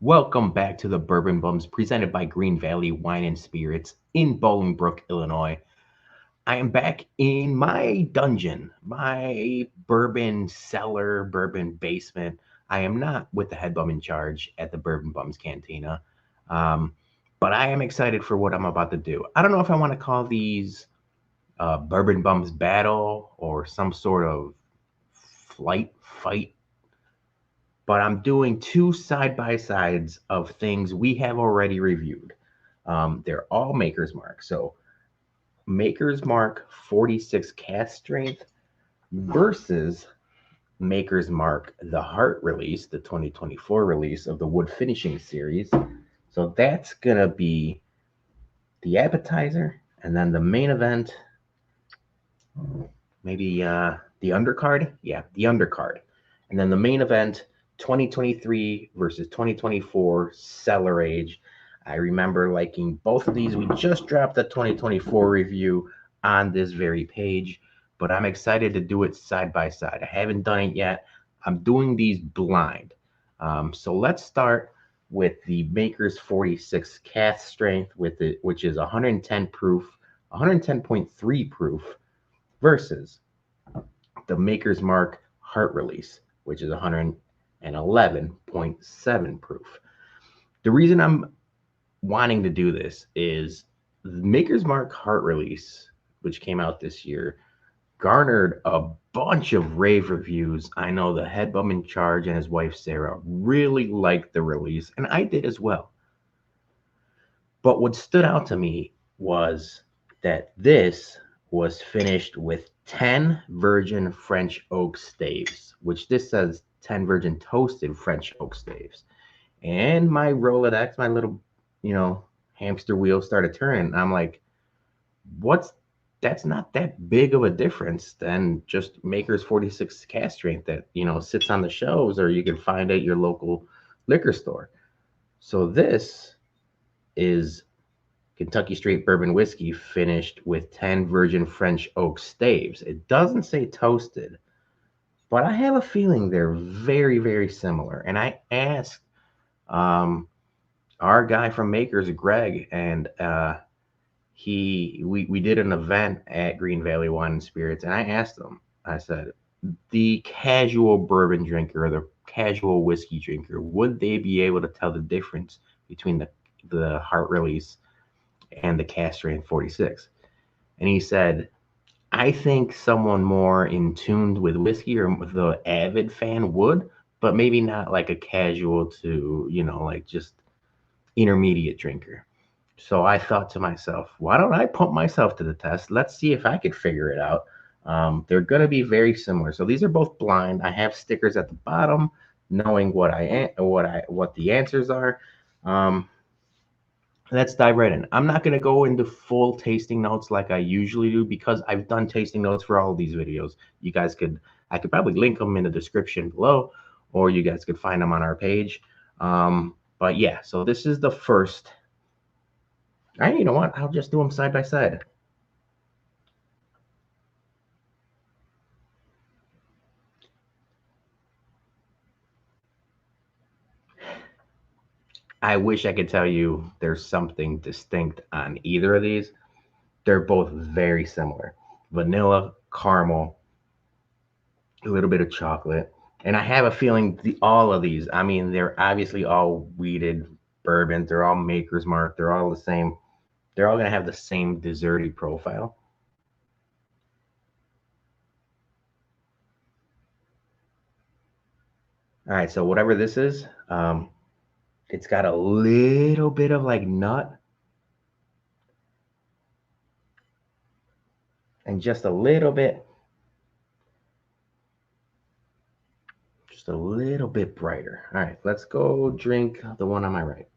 Welcome back to the Bourbon Bums presented by Greene Valley Wine and Spirits in Bolingbrook, Illinois. I am back in my dungeon, my bourbon cellar, bourbon basement. I am not with the head bum in charge at the Bourbon Bums Cantina, um, but I am excited for what I'm about to do. I don't know if I want to call these Bourbon Bums battle or some sort of fight, but I'm doing two side by sides of things we have already reviewed. They're all Maker's Mark. So, Maker's Mark 46 cast strength versus Maker's Mark the Heart release, the 2024 release of the wood finishing series. So, that's going to be the appetizer, and then the main event, maybe the undercard. Yeah, the undercard. And then the main event, 2023 versus 2024 Cellar Age. I remember liking both of these. We just dropped the 2024 review on this very page, but I'm excited to do it side by side. I haven't done it yet. I'm doing these blind. So let's start with the Maker's 46 cast strength with it, which is 110 proof, 110.3 proof, versus the Maker's Mark Heart Release, which is 111.7 proof. The reason I'm wanting to do this is the Maker's Mark Heart Release, which came out this year, garnered a bunch of rave reviews. I know the head bum in charge and his wife Sarah really liked the release, and I did as well. But what stood out to me was that this was finished with 10 virgin French oak staves, which this says 10 virgin toasted French oak staves. And my Rolodex, my little, hamster wheel started turning. I'm like, that's not that big of a difference than just Maker's 46 cast strength that, sits on the shelves or you can find at your local liquor store. So this is Kentucky Straight Bourbon Whiskey finished with 10 virgin French oak staves. It doesn't say toasted, but I have a feeling they're very, very similar. And I asked our guy from Makers, Greg, and we did an event at Greene Valley Wine and Spirits, and I asked him, I said, the casual bourbon drinker or the casual whiskey drinker, would they be able to tell the difference between the Heart Release and the cast strength 46? And he said, I think someone more in tune with whiskey or the avid fan would, but maybe not like a casual to, like just intermediate drinker. So I thought to myself, why don't I put myself to the test? Let's see if I could figure it out. They're going to be very similar. So these are both blind. I have stickers at the bottom, knowing what the answers are. Let's dive right in. I'm not going to go into full tasting notes like I usually do because I've done tasting notes for all of these videos. I could probably link them in the description below, or you guys could find them on our page. But yeah, so this is the first. You know what? I'll just do them side by side. I wish I could tell you there's something distinct on either of these. They're both very similar. Vanilla, caramel, a little bit of chocolate. And I have a feeling all of these, they're obviously all wheated bourbons. They're all Maker's Mark. They're all the same. They're all going to have the same desserty profile. All right, so whatever this is, it's got a little bit of like nut and just a little bit brighter. All right, let's go drink the one on my right.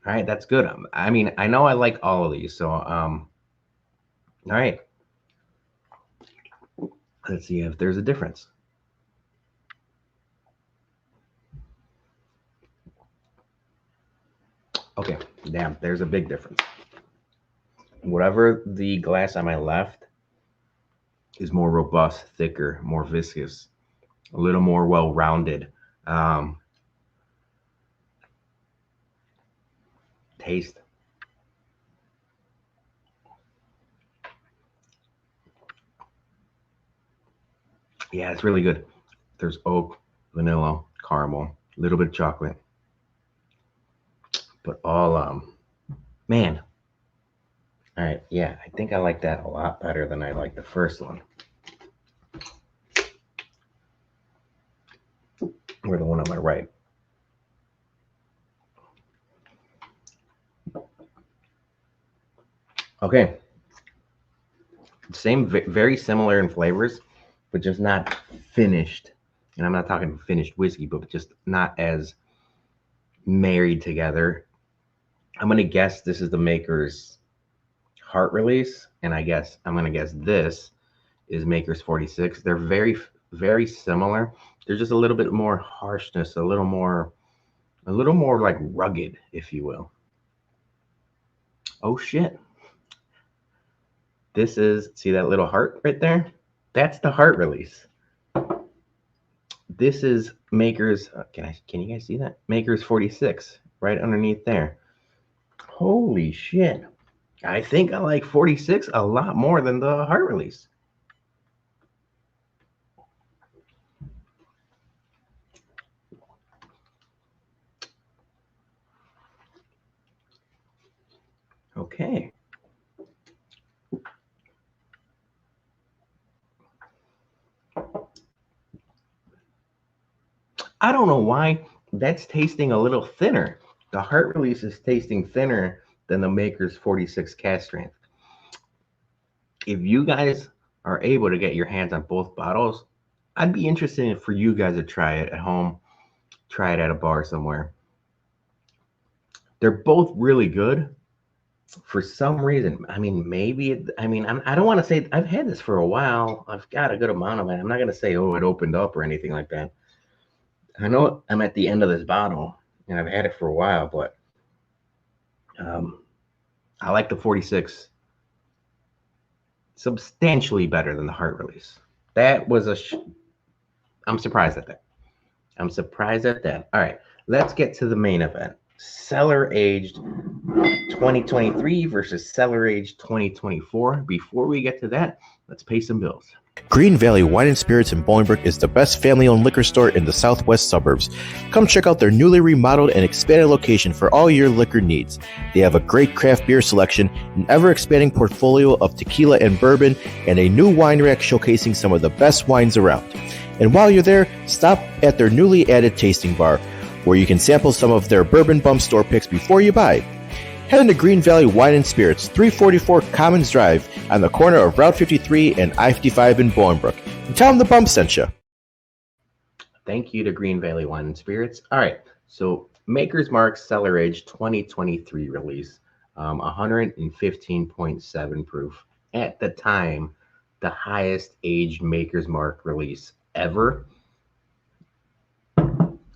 All right, that's good. I know I like all of these, so all right. Let's see if there's a difference. Okay, damn, there's a big difference. Whatever the glass on my left is more robust, thicker, more viscous, a little more well-rounded. Taste. Yeah, it's really good. There's oak, vanilla, caramel, a little bit of chocolate, but all man. All right, yeah, I think I like that a lot better than I like the first one. Or the one on my right. Okay. Same, very similar in flavors, but just not finished. And I'm not talking finished whiskey, but just not as married together. I'm going to guess this is the maker's heart release. And I'm going to guess this is maker's 46. They're very, very similar. There's just a little bit more harshness, a little more like rugged, if you will. Oh shit. This is, see that little heart right there? That's the heart release. This is Maker's, can you guys see that? Maker's 46 right underneath there. Holy shit. I think I like 46 a lot more than the heart release. Okay. I don't know why that's tasting a little thinner. The heart release is tasting thinner than the Maker's 46 cask strength. If you guys are able to get your hands on both bottles, I'd be interested for you guys to try it at home, try it at a bar somewhere. They're both really good. For some reason, I mean, maybe, I don't want to say I've had this for a while. I've got a good amount of it. I'm not going to say, oh, it opened up or anything like that. I know I'm at the end of this bottle and I've had it for a while, but I like the 46 substantially better than the heart release. That was I'm surprised at that. I'm surprised at that. All right, let's get to the main event. Cellar aged 2023 versus cellar aged 2024. Before we get to that, let's pay some bills. Greene Valley Wine Spirits in Bolingbrook is the best family-owned liquor store in the southwest suburbs. Come check out their newly remodeled and expanded location for all your liquor needs. They have a great craft beer selection, an ever-expanding portfolio of tequila and bourbon, and a new wine rack showcasing some of the best wines around. And while you're there, stop at their newly added tasting bar, where you can sample some of their bourbon bump store picks before you buy. Head into Greene Valley Wine and Spirits, 344 Commons Drive, on the corner of Route 53 and I-55 in Bolingbrook. And tell them the bump sent you. Thank you to Greene Valley Wine and Spirits. All right, so Maker's Mark Cellar Age 2023 release, 115.7 proof. At the time, the highest aged Maker's Mark release ever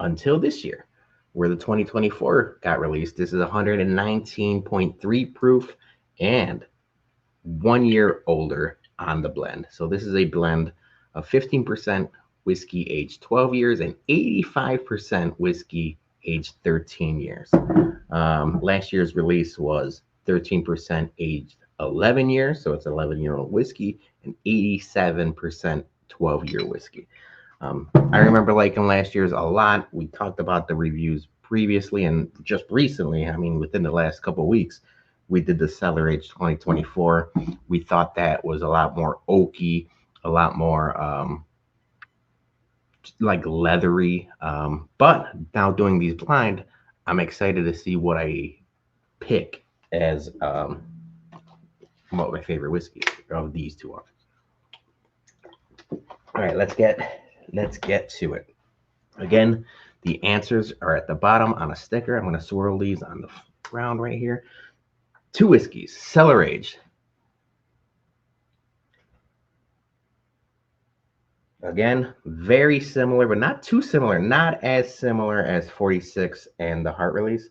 until this year, where the 2024 got released. This is 119.3 proof and 1 year older on the blend. So this is a blend of 15% whiskey aged 12 years and 85% whiskey aged 13 years. Last year's release was 13% aged 11 years. So it's 11-year-old whiskey and 87% 12-year whiskey. I remember liking last year's a lot. We talked about the reviews previously, and just recently, I mean, within the last couple of weeks, we did the Cellar Age 2024. We thought that was a lot more oaky, a lot more like leathery. But now doing these blind, I'm excited to see what I pick as what my favorite whiskey of these two are. All right, let's get to it. Again, the answers are at the bottom on a sticker. I'm going to swirl these on the ground right here. Two whiskeys, cellar aged. Again, very similar, but not too similar. Not as similar as 46 and the heart release.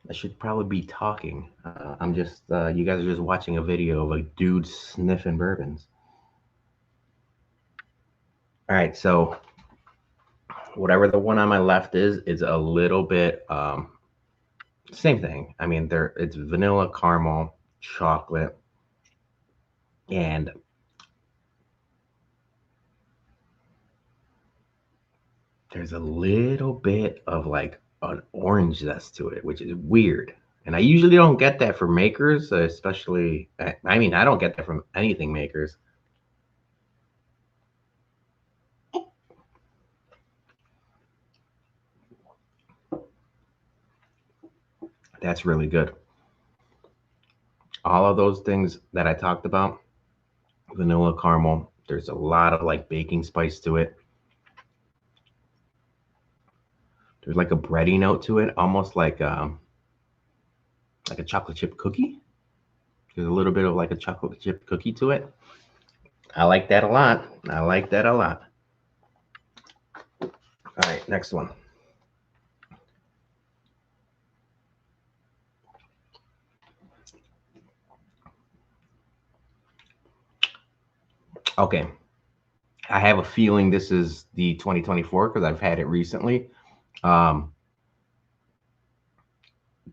I should probably be talking. I'm just, you guys are just watching a video of a dude sniffing bourbons. All right, so whatever the one on my left is a little bit, same thing. I mean, it's vanilla, caramel, chocolate, and there's a little bit of like an orange zest to it, which is weird. And I usually don't get that from makers, especially, I mean, I don't get that from anything makers. That's really good. All of those things that I talked about, vanilla, caramel, there's a lot of like baking spice to it. There's like a bready note to it, almost like a chocolate chip cookie. There's a little bit of like a chocolate chip cookie to it. I like that a lot. I like that a lot. All right, next one. Okay, I have a feeling this is the 2024 because I've had it recently. Um,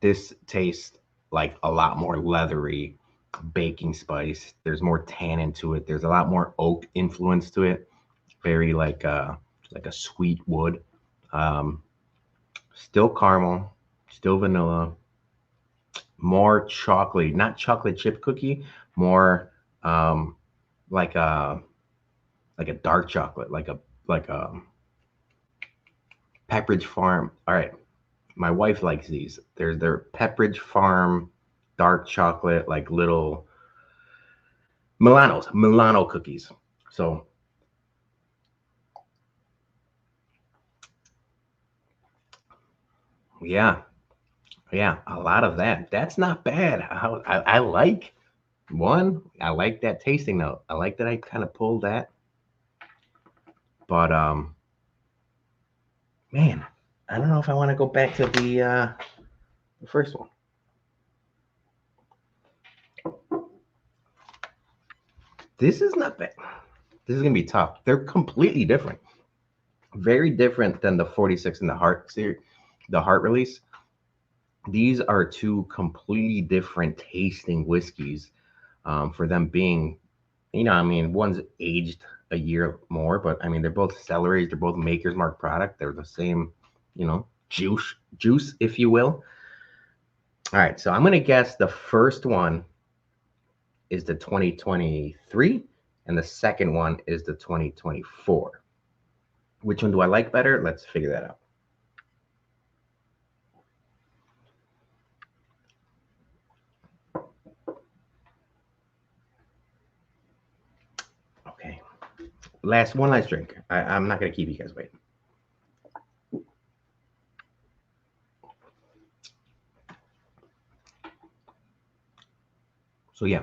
this tastes like a lot more leathery baking spice. There's more tannin to it. There's a lot more oak influence to it. Very like a sweet wood. Um, Still caramel, still vanilla, more chocolate, not chocolate chip cookie, more um, like a dark chocolate, like a Pepperidge Farm. All right, my wife likes these. They're Pepperidge Farm dark chocolate, like little Milano cookies. So yeah, yeah, a lot of that. That's not bad. I like one. I like that tasting note. I like that I kind of pulled that. But man, I don't know if I want to go back to the first one. This is not bad. This is gonna be tough. They're completely different. Very different than the 46 and the heart series, the heart release. These are two completely different tasting whiskeys. For them being, I mean, one's aged a year more, but I mean, they're both Cellaries. They're both Maker's Mark product. They're the same, juice, if you will. All right, so I'm gonna guess the first one is the 2023, and the second one is the 2024. Which one do I like better? Let's figure that out. Okay. One last drink. I'm not going to keep you guys waiting. So, yeah,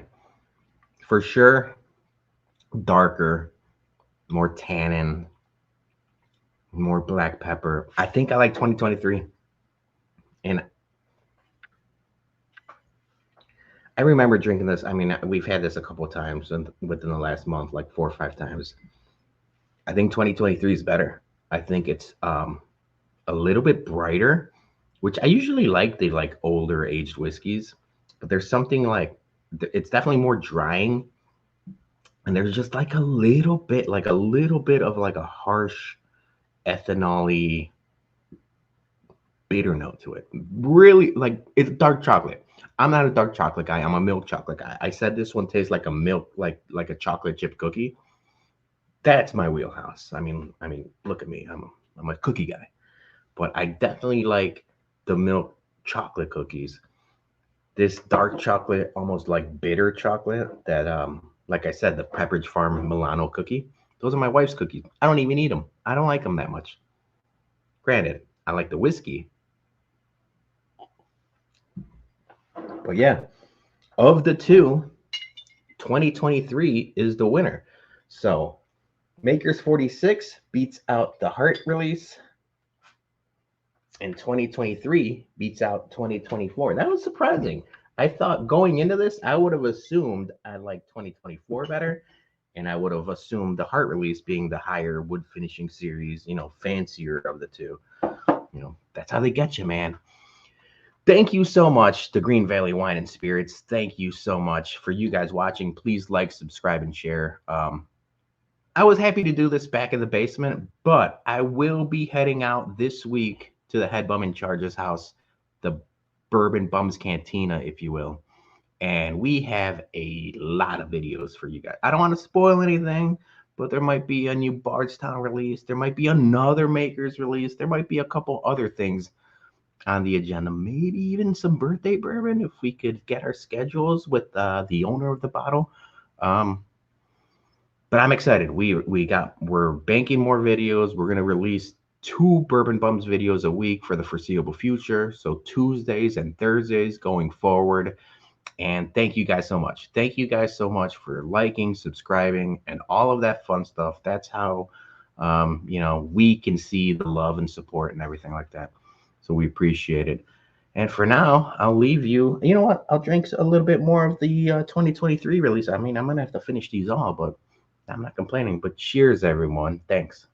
for sure, darker, more tannin, more black pepper. I think I like 2023. And I remember drinking this. I mean, we've had this a couple of times within the last month, like 4 or 5 times. I think 2023 is better. I think it's a little bit brighter, which I usually like the like older aged whiskeys, but there's something like it's definitely more drying, and there's just like a little bit of like a harsh ethanol bitter note to it. Really, like it's dark chocolate. I'm not a dark chocolate guy. I'm a milk chocolate guy. I said this one tastes like a milk, like a chocolate chip cookie. That's my wheelhouse. I mean, look at me. I'm a cookie guy, but I definitely like the milk chocolate cookies. This dark chocolate, almost like bitter chocolate that, like I said, the Pepperidge Farm Milano cookie. Those are my wife's cookies. I don't even eat them. I don't like them that much. Granted, I like the whiskey, but yeah, of the two, 2023 is the winner. So Maker's 46 beats out the Heart release. and 2023 beats out 2024. That was surprising. I thought going into this, I would have assumed I like 2024 better, and I would have assumed the heart release being the higher wood finishing series, fancier of the two. That's how they get you, man. Thank you so much to Greene Valley Wine and Spirits. Thank you so much for you guys watching. Please like, subscribe, and share. I was happy to do this back in the basement, but I will be heading out this week to the head bum in charge's house, the Bourbon Bums Cantina, if you will. And we have a lot of videos for you guys. I don't want to spoil anything, but there might be a new Bardstown release. There might be another Maker's release. There might be a couple other things on the agenda. Maybe even some birthday bourbon if we could get our schedules with the owner of the bottle. But I'm excited. We're banking more videos. We're gonna release 2 Bourbon Bums videos a week for the foreseeable future. So Tuesdays and Thursdays going forward. And thank you guys so much. Thank you guys so much for liking, subscribing, and all of that fun stuff. That's how we can see the love and support and everything like that. So we appreciate it. And for now, I'll leave you. You know what? I'll drink a little bit more of the 2023 release. I mean, I'm gonna have to finish these all, but I'm not complaining. But cheers, everyone. Thanks.